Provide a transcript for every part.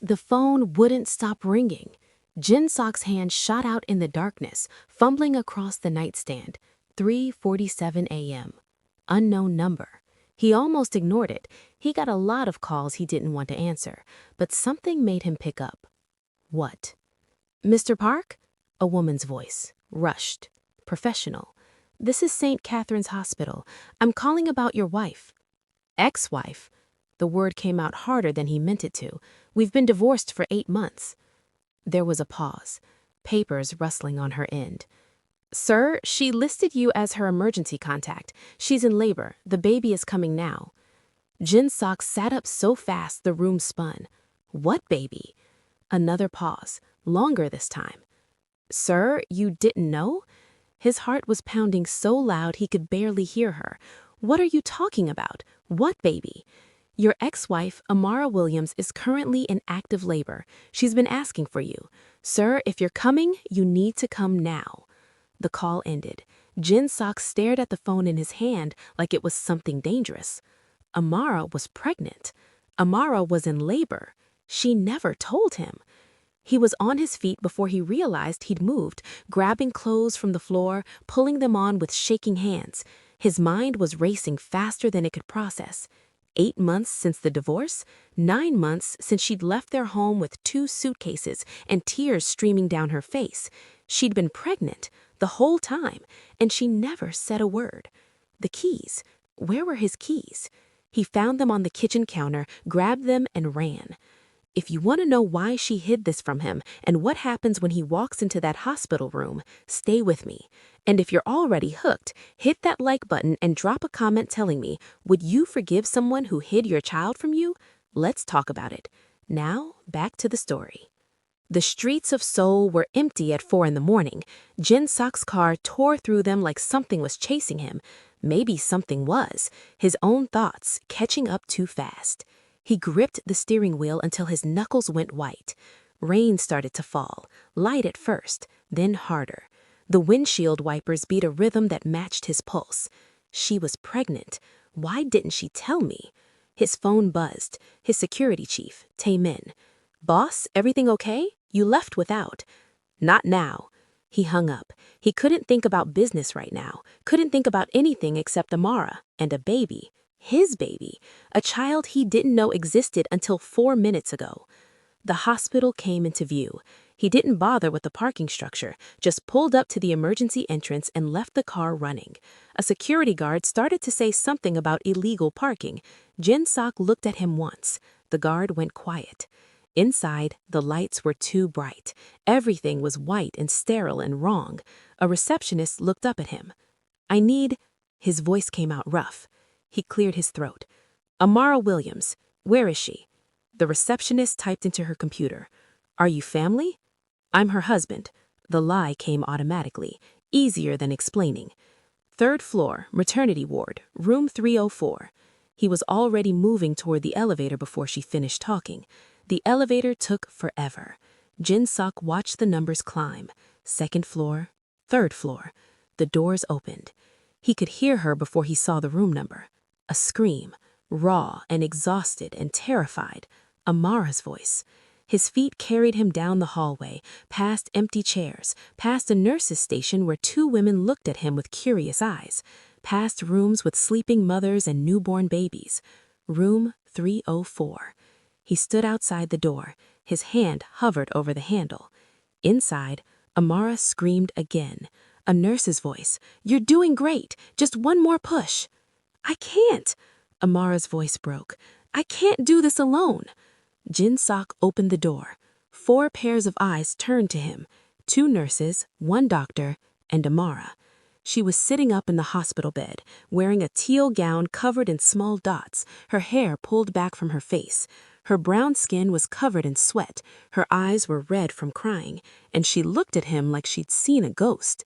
The phone wouldn't stop ringing. Jin Seok's hand shot out in the darkness, fumbling across the nightstand. 3:47 a.m. Unknown number. He almost ignored it. He got a lot of calls he didn't want to answer, but something made him pick up. What? Mr. Park? A woman's voice. Rushed. Professional. This is St. Catherine's Hospital. I'm calling about your wife. Ex-wife? The word came out harder than he meant it to. We've been divorced for 8 months. There was a pause. Papers rustling on her end. Sir, she listed you as her emergency contact. She's in labor. The baby is coming now. Jin Seok sat up so fast the room spun. What baby? Another pause. Longer this time. Sir, you didn't know? His heart was pounding so loud he could barely hear her. What are you talking about? What baby? Your ex-wife, Amara Williams, is currently in active labor. She's been asking for you. Sir, if you're coming, you need to come now. The call ended. Jin Seok stared at the phone in his hand like it was something dangerous. Amara was pregnant. Amara was in labor. She never told him. He was on his feet before he realized he'd moved, grabbing clothes from the floor, pulling them on with shaking hands. His mind was racing faster than it could process. 8 months since the divorce, 9 months since she'd left their home with 2 suitcases and tears streaming down her face. She'd been pregnant the whole time, and she never said a word. The keys. Where were his keys? He found them on the kitchen counter, grabbed them, and ran. If you want to know why she hid this from him and what happens when he walks into that hospital room, stay with me. And if you're already hooked, hit that like button and drop a comment telling me, would you forgive someone who hid your child from you? Let's talk about it. Now, back to the story. The streets of Seoul were empty at 4 in the morning. Jin Seok's car tore through them like something was chasing him. Maybe something was. His own thoughts catching up too fast. He gripped the steering wheel until his knuckles went white. Rain started to fall, light at first, then harder. The windshield wipers beat a rhythm that matched his pulse. She was pregnant. Why didn't she tell me? His phone buzzed. His security chief, Tae-min. Boss, everything okay? You left without. Not now. He hung up. He couldn't think about business right now. Couldn't think about anything except Amara and a baby. His baby, a child he didn't know existed until 4 minutes ago. The hospital came into view. He didn't bother with the parking structure, just pulled up to the emergency entrance and left the car running. A security guard started to say something about illegal parking. Jin Seok looked at him once. The guard went quiet. Inside, the lights were too bright. Everything was white and sterile and wrong. A receptionist looked up at him. I need... His voice came out rough. He cleared his throat. Amara Williams, where is she? The receptionist typed into her computer. Are you family? I'm her husband. The lie came automatically, easier than explaining. 3rd floor, maternity ward, room 304. He was already moving toward the elevator before she finished talking. The elevator took forever. Jin Seok watched the numbers climb. 2nd floor, 3rd floor. The doors opened. He could hear her before he saw the room number. A scream, raw and exhausted and terrified. Amara's voice. His feet carried him down the hallway, past empty chairs, past a nurse's station where 2 women looked at him with curious eyes, past rooms with sleeping mothers and newborn babies. Room 304. He stood outside the door. His hand hovered over the handle. Inside, Amara screamed again. A nurse's voice. You're doing great. Just one more push. I can't. Amara's voice broke. I can't do this alone. Jin Seok opened the door. 4 pairs of eyes turned to him. 2 nurses, 1 doctor, and Amara. She was sitting up in the hospital bed, wearing a teal gown covered in small dots, her hair pulled back from her face. Her brown skin was covered in sweat. Her eyes were red from crying, and she looked at him like she'd seen a ghost.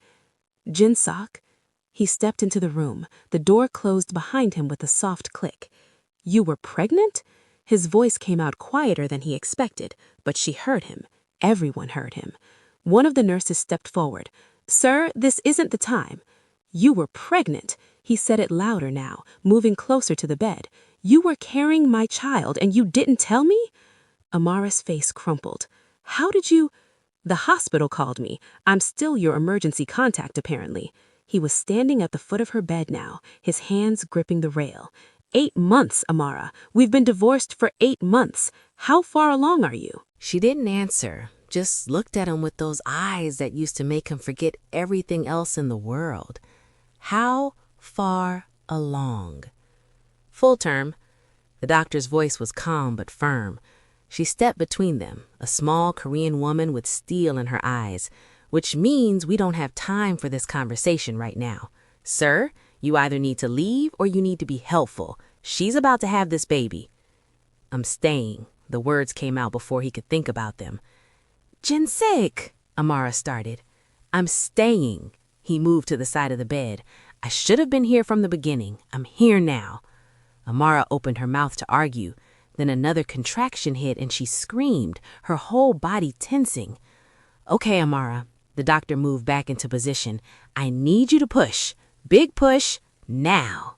Jin Seok? He stepped into the room. The door closed behind him with a soft click. You were pregnant? His voice came out quieter than he expected, but she heard him. Everyone heard him. One of the nurses stepped forward. Sir, this isn't the time. You were pregnant. He said it louder now, moving closer to the bed. You were carrying my child and you didn't tell me? Amara's face crumpled. How did you— The hospital called me. I'm still your emergency contact, apparently. He was standing at the foot of her bed now, his hands gripping the rail. 8 months, Amara. We've been divorced for 8 months. How far along are you? She didn't answer, just looked at him with those eyes that used to make him forget everything else in the world. How far along? Full term. The doctor's voice was calm but firm. She stepped between them, a small Korean woman with steel in her eyes, which means we don't have time for this conversation right now. Sir, you either need to leave or you need to be helpful. She's about to have this baby. I'm staying. The words came out before he could think about them. Jin Seok, Amara started. I'm staying. He moved to the side of the bed. I should have been here from the beginning. I'm here now. Amara opened her mouth to argue. Then another contraction hit and she screamed, her whole body tensing. Okay, Amara. The doctor moved back into position. I need you to push. Big push, now.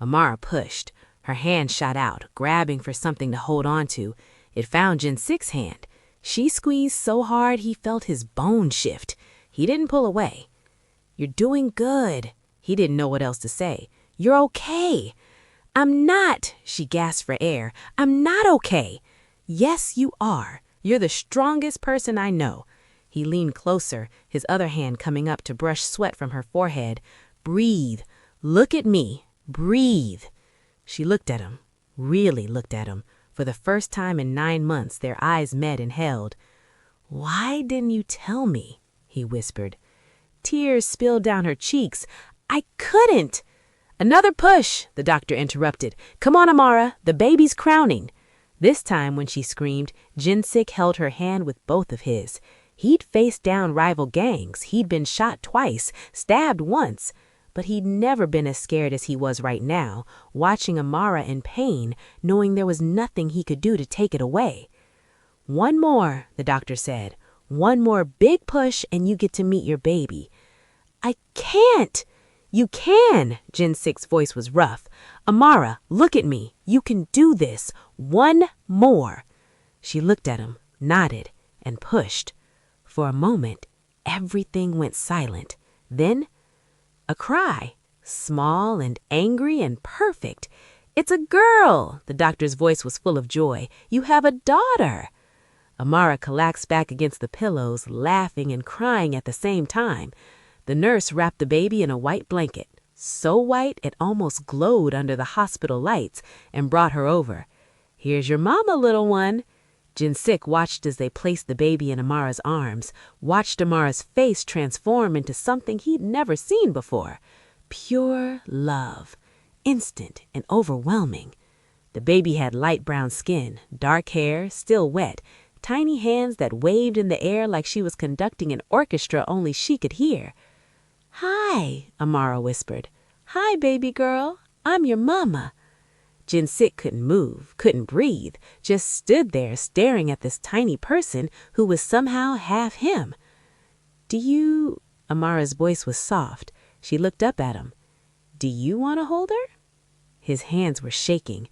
Amara pushed. Her hand shot out, grabbing for something to hold on to. It found Jin Seok's hand. She squeezed so hard he felt his bones shift. He didn't pull away. You're doing good. He didn't know what else to say. You're okay. I'm not, she gasped for air. I'm not okay. Yes, you are. You're the strongest person I know. He leaned closer, his other hand coming up to brush sweat from her forehead. Breathe. Look at me. Breathe. She looked at him, really looked at him. For the first time in 9 months, their eyes met and held. Why didn't you tell me? He whispered. Tears spilled down her cheeks. I couldn't. Another push, the doctor interrupted. Come on, Amara, the baby's crowning. This time when she screamed, Jin Seok held her hand with both of his. He'd faced down rival gangs. He'd been shot twice, stabbed once. But he'd never been as scared as he was right now, watching Amara in pain, knowing there was nothing he could do to take it away. One more, the doctor said. One more big push and you get to meet your baby. I can't. You can, Jin Seok's voice was rough. Amara, look at me. You can do this. One more. She looked at him, nodded, and pushed. For a moment, everything went silent. Then, a cry, small and angry and perfect. It's a girl. The doctor's voice was full of joy. You have a daughter. Amara collapsed back against the pillows, laughing and crying at the same time. The nurse wrapped the baby in a white blanket, so white it almost glowed under the hospital lights, and brought her over. Here's your mama, little one. Jin Seok watched as they placed the baby in Amara's arms, watched Amara's face transform into something he'd never seen before. Pure love, instant and overwhelming. The baby had light brown skin, dark hair, still wet, tiny hands that waved in the air like she was conducting an orchestra only she could hear. Hi, Amara whispered. Hi, baby girl. I'm your mama. Jin Seok couldn't move, couldn't breathe, just stood there staring at this tiny person who was somehow half him. Do you— Amara's voice was soft. She looked up at him. Do you want to hold her? His hands were shaking.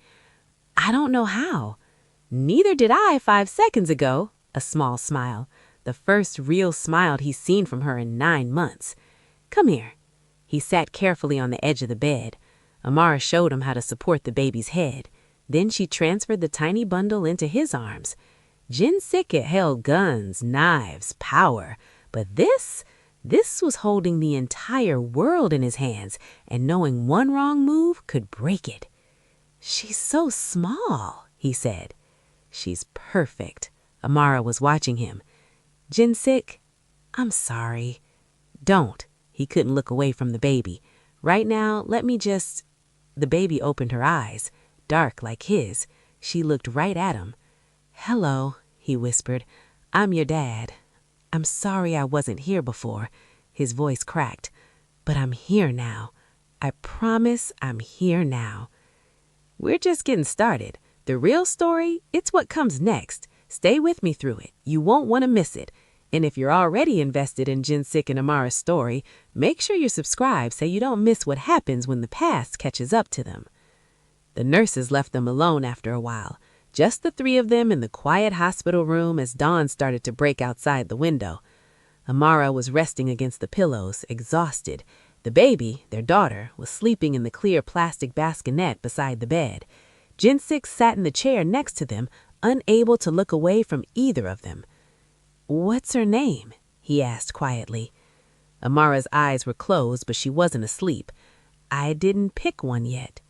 I don't know how. Neither did I 5 seconds ago. A small smile. The first real smile he's seen from her in 9 months. Come here. He sat carefully on the edge of the bed. Amara showed him how to support the baby's head. Then she transferred the tiny bundle into his arms. Jin Seok held guns, knives, power. But this was holding the entire world in his hands, and knowing one wrong move could break it. She's so small, he said. She's perfect. Amara was watching him. Jin Seok, I'm sorry. Don't. He couldn't look away from the baby. Right now, let me just— The baby opened her eyes, dark like his. She looked right at him. Hello, he whispered. I'm your dad. I'm sorry I wasn't here before. His voice cracked. But I'm here now. I promise I'm here now. We're just getting started. The real story, it's what comes next. Stay with me through it. You won't want to miss it. And if you're already invested in Jin Seok and Amara's story, make sure you're subscribed so you don't miss what happens when the past catches up to them. The nurses left them alone after a while. Just the three of them in the quiet hospital room as dawn started to break outside the window. Amara was resting against the pillows, exhausted. The baby, their daughter, was sleeping in the clear plastic bassinet beside the bed. Jin Seok sat in the chair next to them, unable to look away from either of them. "What's her name?" he asked quietly. Amara's eyes were closed, but she wasn't asleep. "I didn't pick one yet."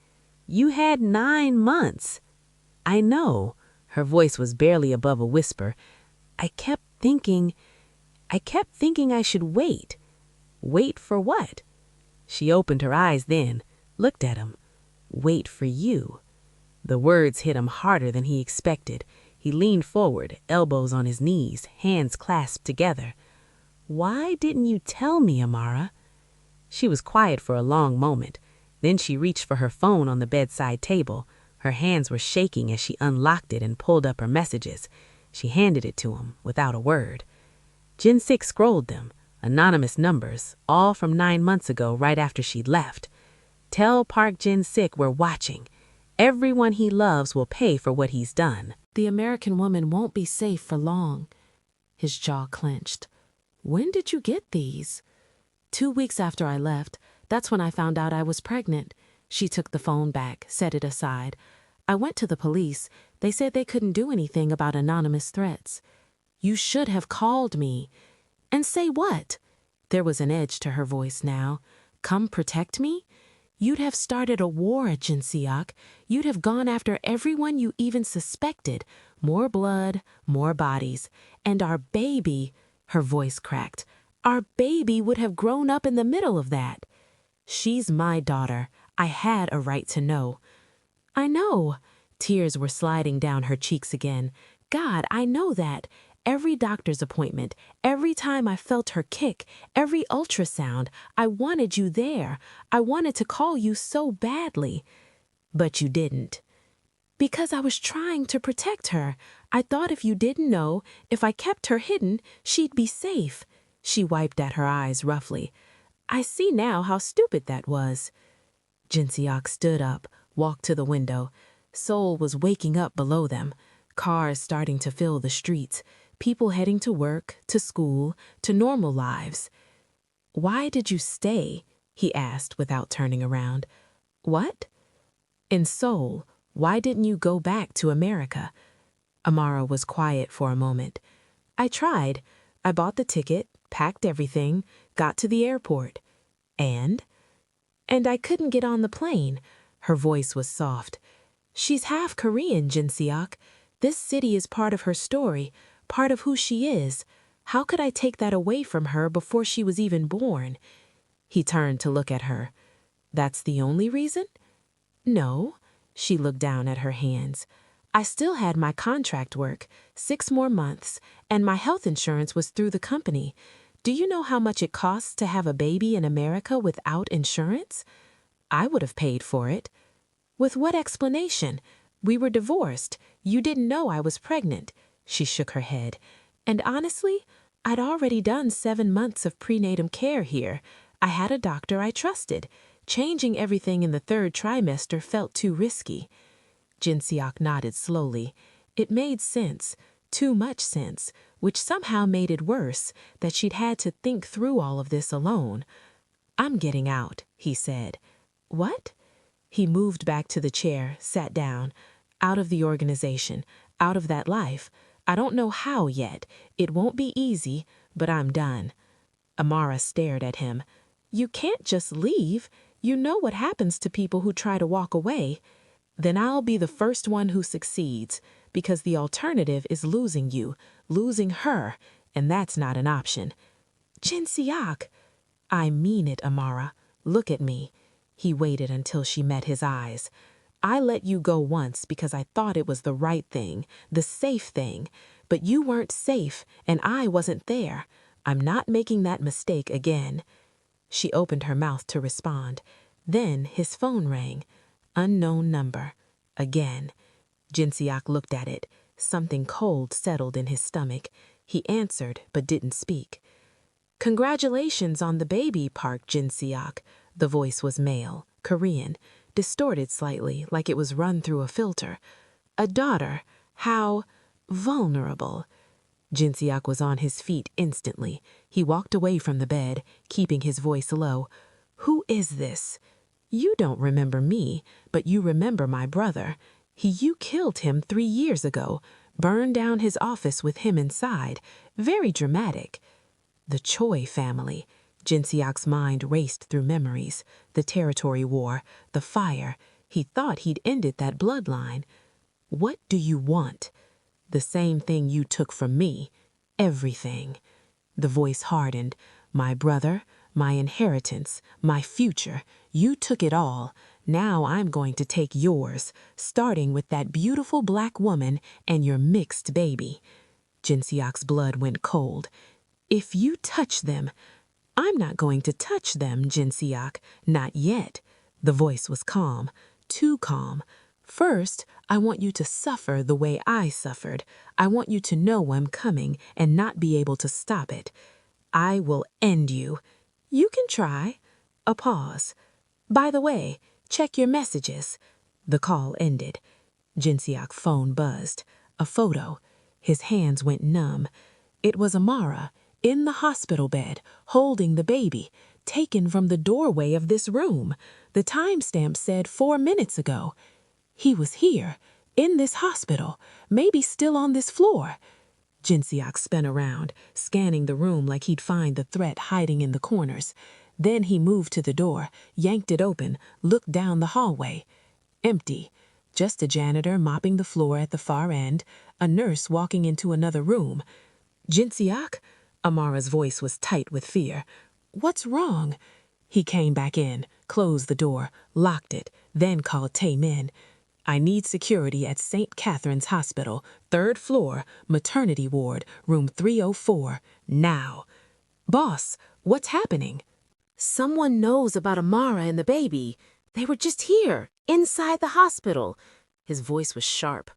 "You had 9 months." "I know." Her voice was barely above a whisper. I kept thinking I should wait." "Wait for what?" She opened her eyes then, looked at him. "Wait for you." The words hit him harder than he expected. He leaned forward, elbows on his knees, hands clasped together. "Why didn't you tell me, Amara?" She was quiet for a long moment. Then she reached for her phone on the bedside table. Her hands were shaking as she unlocked it and pulled up her messages. She handed it to him without a word. Jin Seok scrolled them. Anonymous numbers, all from 9 months ago, right after she'd left. "Tell Park Jin Seok we're watching. Everyone he loves will pay for what he's done." The American woman won't be safe for long. His jaw clenched. "When did you get these?" 2 weeks after I left. That's when I found out I was pregnant. She took the phone back, set it aside. I went to the police. They said they couldn't do anything about anonymous threats. "You should have called me." "And say what?" There was an edge to her voice now. "Come protect me?" "You'd have started a war, Jin Seok. You'd have gone after everyone you even suspected. More blood, more bodies. And our baby," her voice cracked, "our baby would have grown up in the middle of that." "She's my daughter. I had a right to know." "I know." Tears were sliding down her cheeks again. "God, I know that. Every doctor's appointment, every time I felt her kick, every ultrasound, I wanted you there. I wanted to call you so badly." "But you didn't." "Because I was trying to protect her. I thought if you didn't know, if I kept her hidden, she'd be safe." She wiped at her eyes roughly. "I see now how stupid that was." Jin Seok stood up, walked to the window. Seoul was waking up below them. Cars starting to fill the streets. People heading to work, to school, to normal lives. "Why did you stay?" he asked without turning around. "What?" "In Seoul. Why didn't you go back to America?" Amara was quiet for a moment. "I tried. I bought the ticket, packed everything, got to the airport. And I couldn't get on the plane." Her voice was soft. "She's half Korean, Jin Seok. This city is part of her story, part of who she is. How could I take that away from her before she was even born?" He turned to look at her. "That's the only reason?" "No." She looked down at her hands. "I still had my contract work, 6 more months, and my health insurance was through the company. Do you know how much it costs to have a baby in America without insurance? I would have paid for it." "With what explanation? We were divorced. You didn't know I was pregnant." She shook her head. "And honestly, I'd already done 7 months of prenatal care here. I had a doctor I trusted. Changing everything in the 3rd trimester felt too risky." Jin Seok nodded slowly. It made sense, too much sense, which somehow made it worse that she'd had to think through all of this alone. "I'm getting out," he said. "What?" He moved back to the chair, sat down. "Out of the organization, out of that life. I don't know how yet. It won't be easy, but I'm done." Amara stared at him. "You can't just leave. You know what happens to people who try to walk away." "Then I'll be the first one who succeeds, because the alternative is losing you, losing her, and that's not an option." "Jin Seok." "I mean it, Amara. Look at me." He waited until she met his eyes. "I let you go once because I thought it was the right thing, the safe thing. But you weren't safe, and I wasn't there. I'm not making that mistake again." She opened her mouth to respond. Then his phone rang. Unknown number. Again. Jin Seok looked at it. Something cold settled in his stomach. He answered, but didn't speak. "Congratulations on the baby, Park Jin Seok." The voice was male, Korean, distorted slightly like it was run through a filter. "A daughter. How vulnerable. Jin Seok was on his feet instantly. He walked away from the bed, keeping his voice low. Who is this? You don't remember me, but you remember my brother. You killed him 3 years ago, burned down his office with him inside. Very dramatic. The Choi family. Jin Seok's mind raced through memories. The territory war, the fire. He thought he'd ended that bloodline. What do you want? The same thing you took from me. Everything. The voice hardened. My brother, my inheritance, my future. You took it all. Now I'm going to take yours, starting with that beautiful black woman and your mixed baby. Jin Seok's blood went cold. If you touch them, I'm not going to touch them, Jin Seok. Not yet. The voice was calm. Too calm. First, I want you to suffer the way I suffered. I want you to know I'm coming and not be able to stop it. I will end you. You can try. A pause. By the way, check your messages. The call ended. Jin Seok's phone buzzed. A photo. His hands went numb. It was Amara, in the hospital bed, holding the baby, taken from the doorway of this room. The timestamp said 4 minutes ago. He was here, in this hospital, maybe still on this floor. Jin Seok spun around, scanning the room like he'd find the threat hiding in the corners. Then he moved to the door, yanked it open, looked down the hallway. Empty. Just a janitor mopping the floor at the far end, a nurse walking into another room. Jin Seok? Amara's voice was tight with fear. What's wrong? He came back in, closed the door, locked it, then called Tae-min. I need security at St. Catherine's Hospital, 3rd floor, maternity ward, room 304, now. Boss, what's happening? Someone knows about Amara and the baby. They were just here, inside the hospital. His voice was sharp.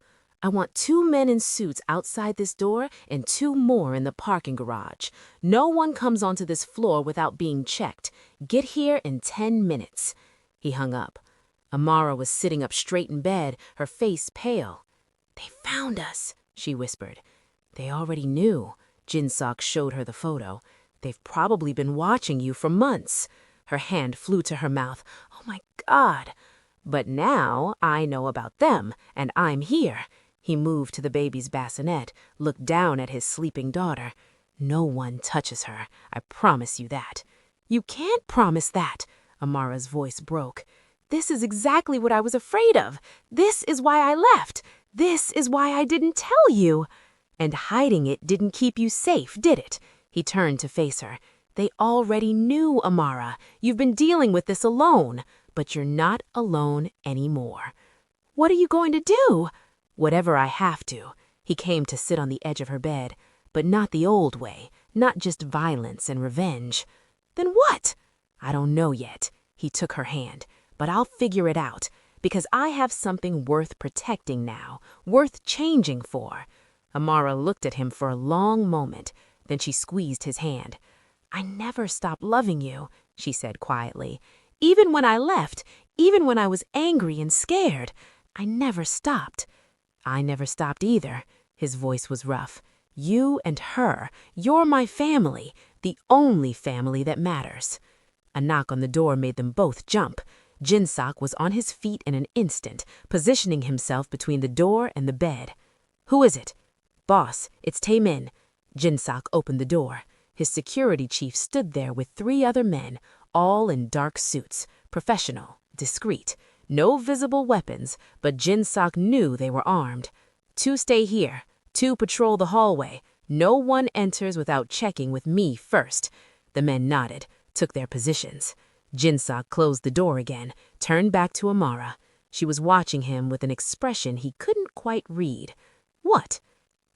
I want 2 men in suits outside this door and 2 more in the parking garage. No one comes onto this floor without being checked. Get here in 10 minutes. He hung up. Amara was sitting up straight in bed, her face pale. They found us, she whispered. They already knew. Jin Seok showed her the photo. They've probably been watching you for months. Her hand flew to her mouth. Oh my God. But now I know about them, and I'm here. He moved to the baby's bassinet, looked down at his sleeping daughter. No one touches her. I promise you that. You can't promise that. Amara's voice broke. This is exactly what I was afraid of. This is why I left. This is why I didn't tell you. And hiding it didn't keep you safe, did it? He turned to face her. They already knew, Amara. You've been dealing with this alone. But you're not alone anymore. What are you going to do? Whatever I have to. He came to sit on the edge of her bed. But not the old way. Not just violence and revenge. Then what? I don't know yet. He took her hand. But I'll figure it out, because I have something worth protecting now, worth changing for. Amara looked at him for a long moment, then she squeezed his hand. I never stopped loving you, she said quietly. Even when I left, even when I was angry and scared, I never stopped. I never stopped either. His voice was rough. You and her, you're my family, the only family that matters. A knock on the door made them both jump. Jin Seok was on his feet in an instant, positioning himself between the door and the bed. Who is it? Boss, it's Tae-min. Jin Seok opened the door. His security chief stood there with 3 other men, all in dark suits, professional, discreet. No visible weapons, but Jin Seok knew they were armed. 2 stay here, 2 patrol the hallway. No one enters without checking with me first. The men nodded, took their positions. Jin Seok closed the door again, turned back to Amara. She was watching him with an expression he couldn't quite read. What?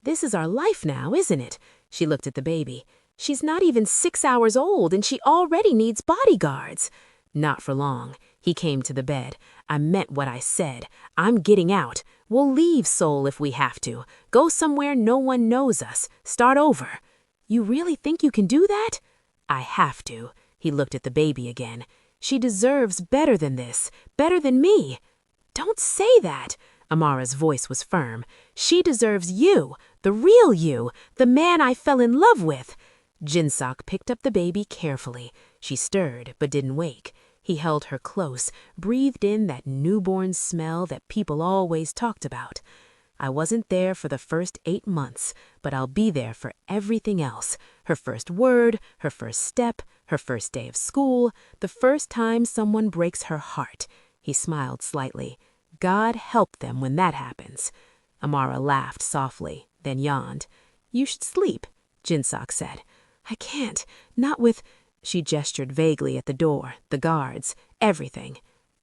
This is our life now, isn't it? She looked at the baby. She's not even 6 hours old, and she already needs bodyguards. Not for long. He came to the bed. I meant what I said. I'm getting out. We'll leave Seoul if we have to. Go somewhere no one knows us. Start over. You really think you can do that? I have to. He looked at the baby again. She deserves better than this, better than me. Don't say that. Amara's voice was firm. "She deserves you, the real you, the man I fell in love with." Jin Seok picked up the baby carefully. She stirred but didn't wake. He held her close, breathed in that newborn smell that people always talked about. "I wasn't there for the first 8 months, but I'll be there for everything else. Her first word, her first step, her first day of school, the first time someone breaks her heart." He smiled slightly. "God help them when that happens." Amara laughed softly, then yawned. "You should sleep," Jin Seok said. "I can't, not with—" She gestured vaguely at the door, the guards, everything.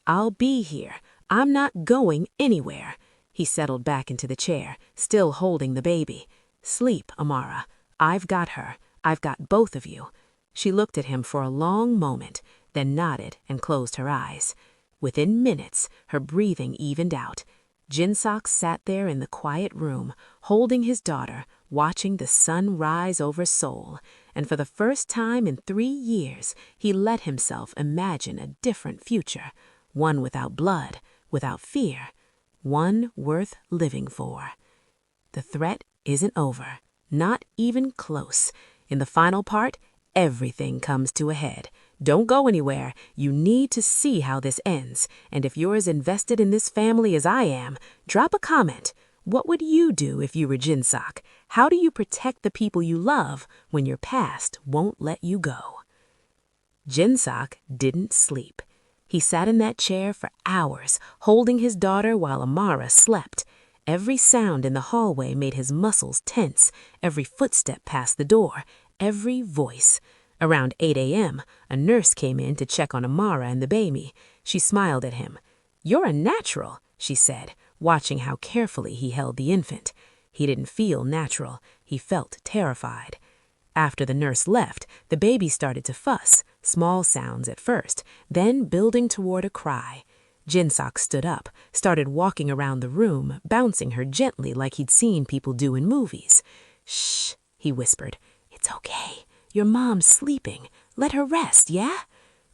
"I'll be here. I'm not going anywhere." He settled back into the chair, still holding the baby. "Sleep, Amara. I've got her. I've got both of you." She looked at him for a long moment, then nodded and closed her eyes. Within minutes, her breathing evened out. Jin Seok sat there in the quiet room, holding his daughter, watching the sun rise over Seoul, and for the first time in 3 years, he let himself imagine a different future, one without blood, without fear, one worth living for. The threat isn't over, not even close. In the final part, everything comes to a head. Don't go anywhere. You need to see how this ends. And if you're as invested in this family as I am, drop a comment. What would you do if you were Jin Seok? How do you protect the people you love when your past won't let you go? Jin Seok didn't sleep. He sat in that chair for hours, holding his daughter while Amara slept. Every sound in the hallway made his muscles tense, every footstep past the door, every voice. Around 8 a.m., a nurse came in to check on Amara and the baby. She smiled at him. "You're a natural," she said, watching how carefully he held the infant. He didn't feel natural. He felt terrified. After the nurse left, the baby started to fuss, small sounds at first, then building toward a cry. Jin Seok stood up, started walking around the room, bouncing her gently like he'd seen people do in movies. "Shh," he whispered. "It's okay. Your mom's sleeping. Let her rest, yeah?"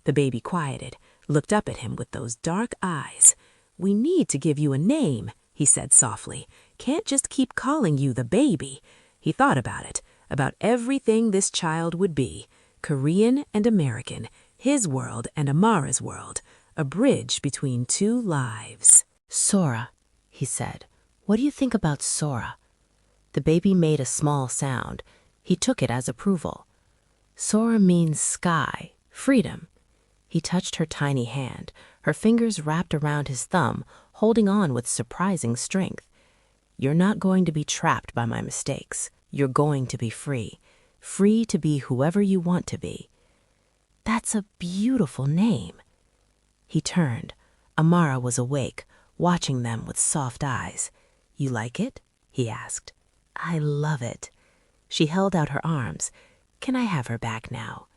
The baby quieted, looked up at him with those dark eyes. "We need to give you a name," he said softly. "Can't just keep calling you the baby." He thought about it, about everything this child would be. Korean and American, his world and Amara's world, a bridge between 2 lives. "Sora," he said. "What do you think about Sora?" The baby made a small sound. He took it as approval. "Sora means sky, freedom." He touched her tiny hand, her fingers wrapped around his thumb, holding on with surprising strength. "You're not going to be trapped by my mistakes. You're going to be free, free to be whoever you want to be." "That's a beautiful name." He turned. Amara was awake, watching them with soft eyes. "You like it?" he asked. "I love it." She held out her arms. "Can I have her back now?"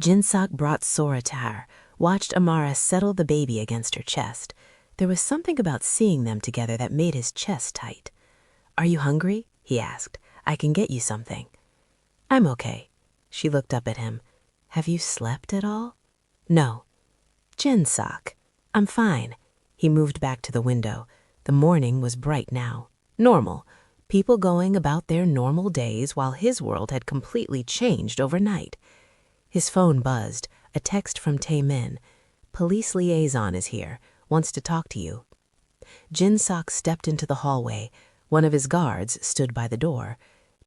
Jin Seok brought Sora to her, watched Amara settle the baby against her chest. There was something about seeing them together that made his chest tight. "Are you hungry?" he asked. "I can get you something." "I'm okay." She looked up at him. "Have you slept at all?" "No." "Jin Seok." "I'm fine." He moved back to the window. The morning was bright now. Normal. People going about their normal days while his world had completely changed overnight. His phone buzzed, a text from Tae-min. "Police liaison is here, wants to talk to you." Jin Seok stepped into the hallway. One of his guards stood by the door.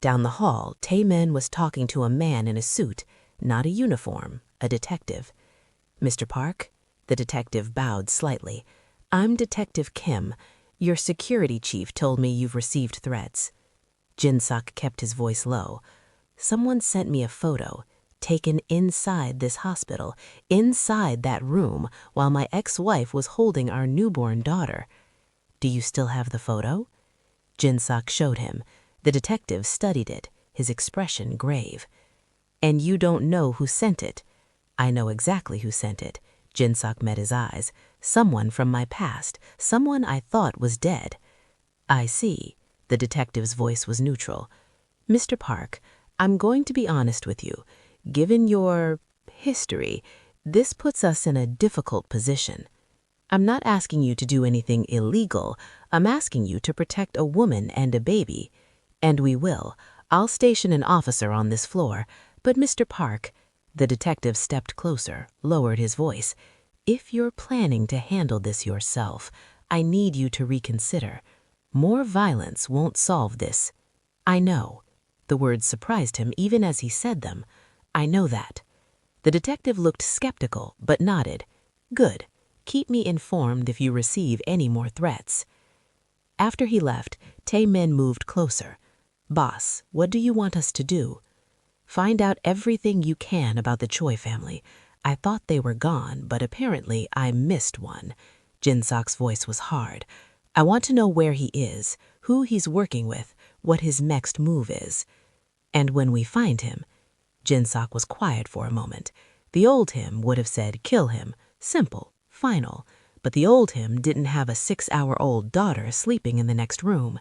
Down the hall, Tae-min was talking to a man in a suit, not a uniform, a detective. "Mr. Park?" The detective bowed slightly. "I'm Detective Kim. Your security chief told me you've received threats." Jin Seok kept his voice low. "Someone sent me a photo, taken inside this hospital, inside that room, while my ex-wife was holding our newborn daughter. Do you still have the photo?" Jin Seok showed him. The detective studied it, his expression grave. "And you don't know who sent it?" "I know exactly who sent it." Jin Seok met his eyes. "Someone from my past, someone I thought was dead." "I see." The detective's voice was neutral. "Mr. Park, I'm going to be honest with you. Given your history, this puts us in a difficult position." I'm not asking you to do anything illegal. I'm asking you to protect a woman and a baby. And we will. I'll station an officer on this floor. But Mr. Park, the detective stepped closer, lowered his voice. If you're planning to handle this yourself, I need you to reconsider. More violence won't solve this. I know. The words surprised him even as he said them. I know that. The detective looked skeptical, but nodded. Good. Keep me informed if you receive any more threats. After he left, Tae-min moved closer. Boss, what do you want us to do? Find out everything you can about the Choi family. I thought they were gone, but apparently I missed one. Jin Seok's voice was hard. I want to know where he is, who he's working with, what his next move is. And when we find him, Jin Seok was quiet for a moment. The old him would have said kill him, simple, final. But the old him didn't have a 6-hour-old daughter sleeping in the next room.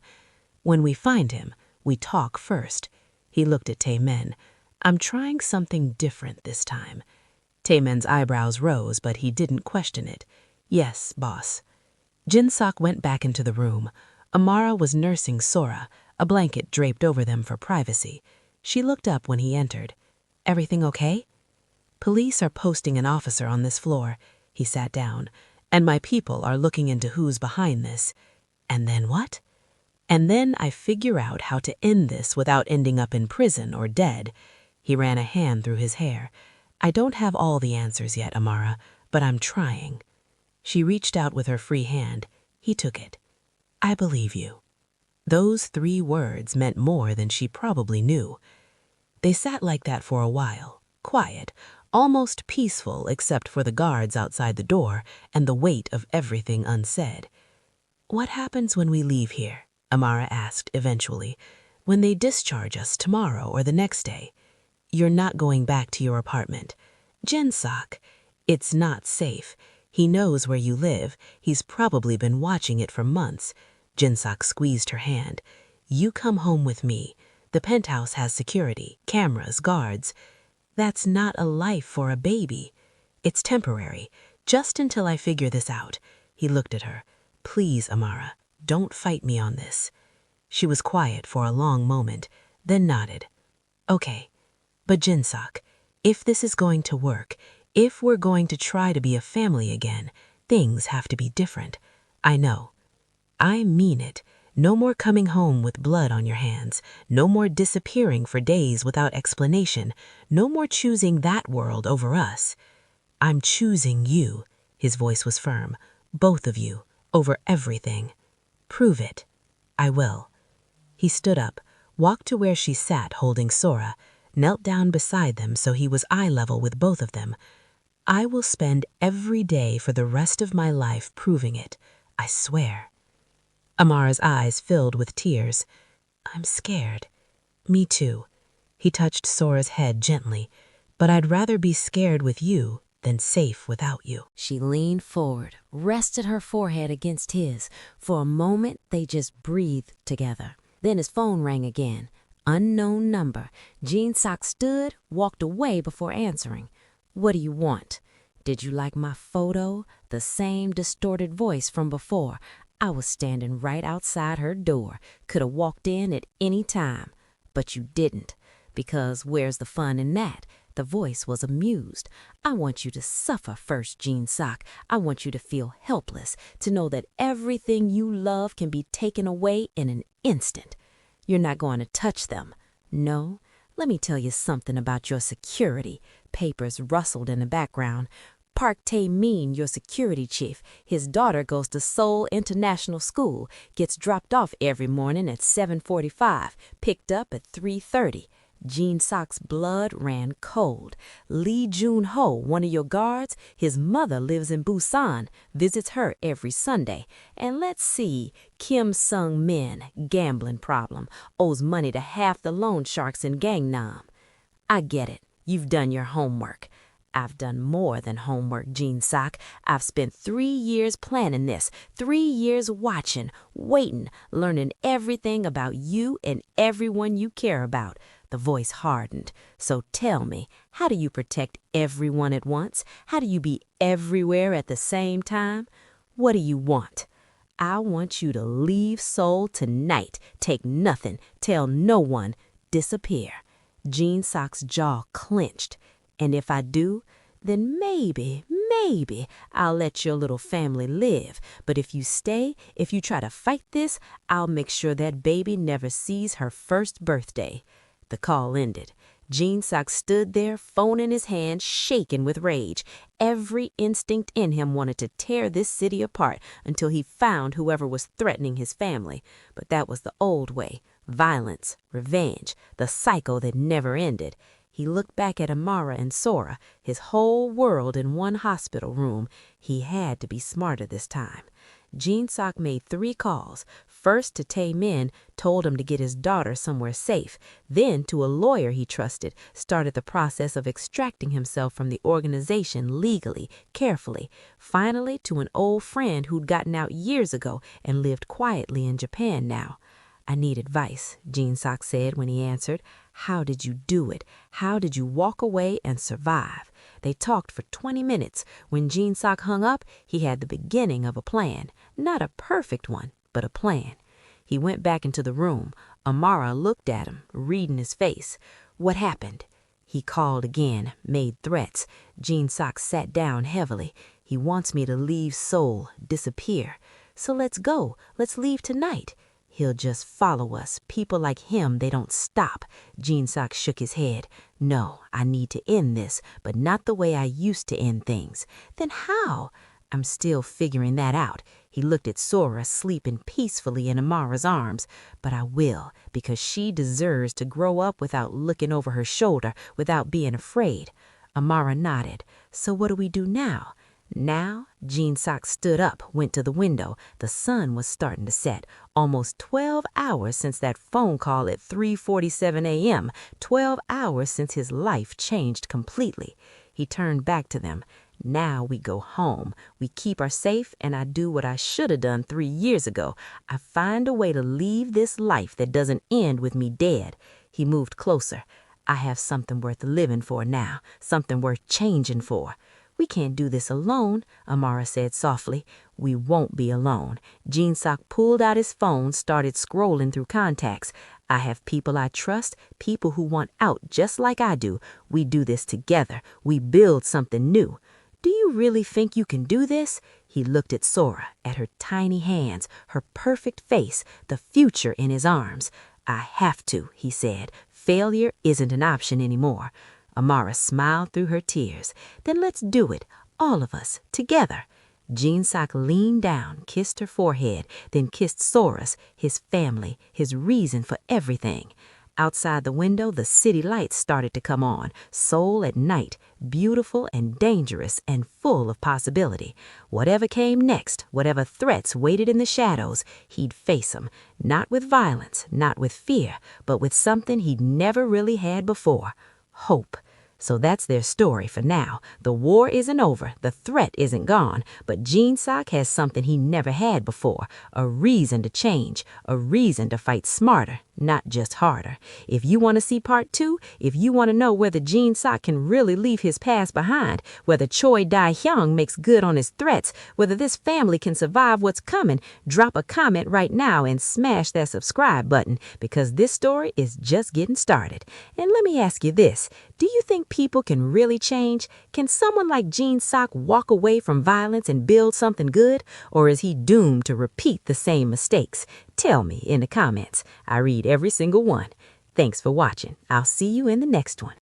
When we find him, we talk first. He looked at Tae-min. I'm trying something different this time. Tae-min's eyebrows rose, but he didn't question it. Yes, boss. Jin Seok went back into the room. Amara was nursing Sora, a blanket draped over them for privacy. She looked up when he entered. Everything okay? Police are posting an officer on this floor. He sat down. And my people are looking into who's behind this. And then what? And then I figure out how to end this without ending up in prison or dead. He ran a hand through his hair. I don't have all the answers yet, Amara, but I'm trying. She reached out with her free hand. He took it. I believe you. Those 3 words meant more than she probably knew. They sat like that for a while, quiet, almost peaceful except for the guards outside the door and the weight of everything unsaid. What happens when we leave here? Amara asked eventually. When they discharge us tomorrow or the next day? You're not going back to your apartment. Jin Seok, it's not safe. He knows where you live. He's probably been watching it for months. Jin Seok squeezed her hand. You come home with me. The penthouse has security, cameras, guards. That's not a life for a baby. It's temporary, just until I figure this out. He looked at her. Please, Amara, don't fight me on this. She was quiet for a long moment, then nodded. Okay, but Jin Seok, if this is going to work, if we're going to try to be a family again, things have to be different. I know. I mean it. No more coming home with blood on your hands. No more disappearing for days without explanation. No more choosing that world over us. I'm choosing you. His voice was firm. Both of you, over everything. Prove it. I will. He stood up, walked to where she sat holding Sora, knelt down beside them so he was eye level with both of them. I will spend every day for the rest of my life proving it. I swear. Amara's eyes filled with tears. I'm scared. Me too. He touched Sora's head gently. But I'd rather be scared with you than safe without you. She leaned forward, rested her forehead against his. For a moment, they just breathed together. Then his phone rang again. Unknown number. Jin Seok stood, walked away before answering. What do you want? Did you like my photo? The same distorted voice from before. I was standing right outside her door. Could have walked in at any time. But you didn't. Because where's the fun in that? The voice was amused. I want you to suffer first, Jin Seok. I want you to feel helpless, to know that everything you love can be taken away in an instant. You're not going to touch them. No. Let me tell you something about your security. Papers rustled in the background. Park Tae-min, your security chief. His daughter goes to Seoul International School, gets dropped off every morning at 7:45, picked up at 3:30. Jin Seok's blood ran cold. Lee Jun-ho, one of your guards, his mother lives in Busan, visits her every Sunday. And let's see, Kim Sung-min, gambling problem, owes money to half the loan sharks in Gangnam. I get it. You've done your homework. I've done more than homework, Jin Seok. I've spent 3 years planning this, 3 years watching, waiting, learning everything about you and everyone you care about. The voice hardened. So tell me, how do you protect everyone at once? How do you be everywhere at the same time? What do you want? I want you to leave Seoul tonight. Take nothing. Tell no one. Disappear. Jin Seok's jaw clenched. And if I do, then maybe I'll let your little family live. But if you stay, if you try to fight this, I'll make sure that baby never sees her first birthday. The call ended. Jin Seok stood there, phone in his hand, shaking with rage. Every instinct in him wanted to tear this city apart until he found whoever was threatening his family. But that was the old way. Violence, revenge, the cycle that never ended. He looked back at Amara and Sora, his whole world in one hospital room. He had to be smarter this time. Jin Seok made 3 calls. First to Tae Min, told him to get his daughter somewhere safe. Then to a lawyer he trusted, started the process of extracting himself from the organization legally, carefully. Finally to an old friend who'd gotten out years ago and lived quietly in Japan now. I need advice, Jin Seok said when he answered. How did you do it? How did you walk away and survive? They talked for 20 minutes. When Jin Seok hung up, he had the beginning of a plan. Not a perfect one, but a plan. He went back into the room. Amara looked at him, reading his face. What happened? He called again, made threats. Jin Seok sat down heavily. He wants me to leave Seoul, disappear. So let's go. Let's leave tonight. He'll just follow us. People like him, they don't stop. Jin Seok shook his head. No, I need to end this, but not the way I used to end things. Then how? I'm still figuring that out. He looked at Sora sleeping peacefully in Amara's arms. But I will, because she deserves to grow up without looking over her shoulder, without being afraid. Amara nodded. So what do we do now? Now, Jin Seok stood up, went to the window. The sun was starting to set. Almost 12 hours since that phone call at 3:47 a.m. 12 hours since his life changed completely. He turned back to them. Now we go home. We keep our safe, and I do what I should have done 3 years ago. I find a way to leave this life that doesn't end with me dead. He moved closer. I have something worth living for now, something worth changing for. We can't do this alone, Amara said softly. We won't be alone. Jin Seok pulled out his phone, started scrolling through contacts. I have people I trust, people who want out just like I do. We do this together. We build something new. Do you really think you can do this? He looked at Sora, at her tiny hands, her perfect face, the future in his arms. I have to, he said. Failure isn't an option anymore. Amara smiled through her tears. Then let's do it, all of us, together. Jin Seok leaned down, kissed her forehead, then kissed Sora's, his family, his reason for everything. Outside the window, the city lights started to come on. Seoul at night, beautiful and dangerous and full of possibility. Whatever came next, whatever threats waited in the shadows, he'd face them. Not with violence, not with fear, but with something he'd never really had before. Hope. So that's their story for now. The war isn't over, the threat isn't gone, but Jin Seok has something he never had before, a reason to change, a reason to fight smarter, not just harder. If you want to see part 2, if you want to know whether Jin Seok can really leave his past behind, whether Choi Dae-hyung makes good on his threats, whether this family can survive what's coming, drop a comment right now and smash that subscribe button, because this story is just getting started. And let me ask you this, do you think people can really change? Can someone like Jin Seok walk away from violence and build something good? Or is he doomed to repeat the same mistakes? Tell me in the comments. I read every single one. Thanks for watching. I'll see you in the next one.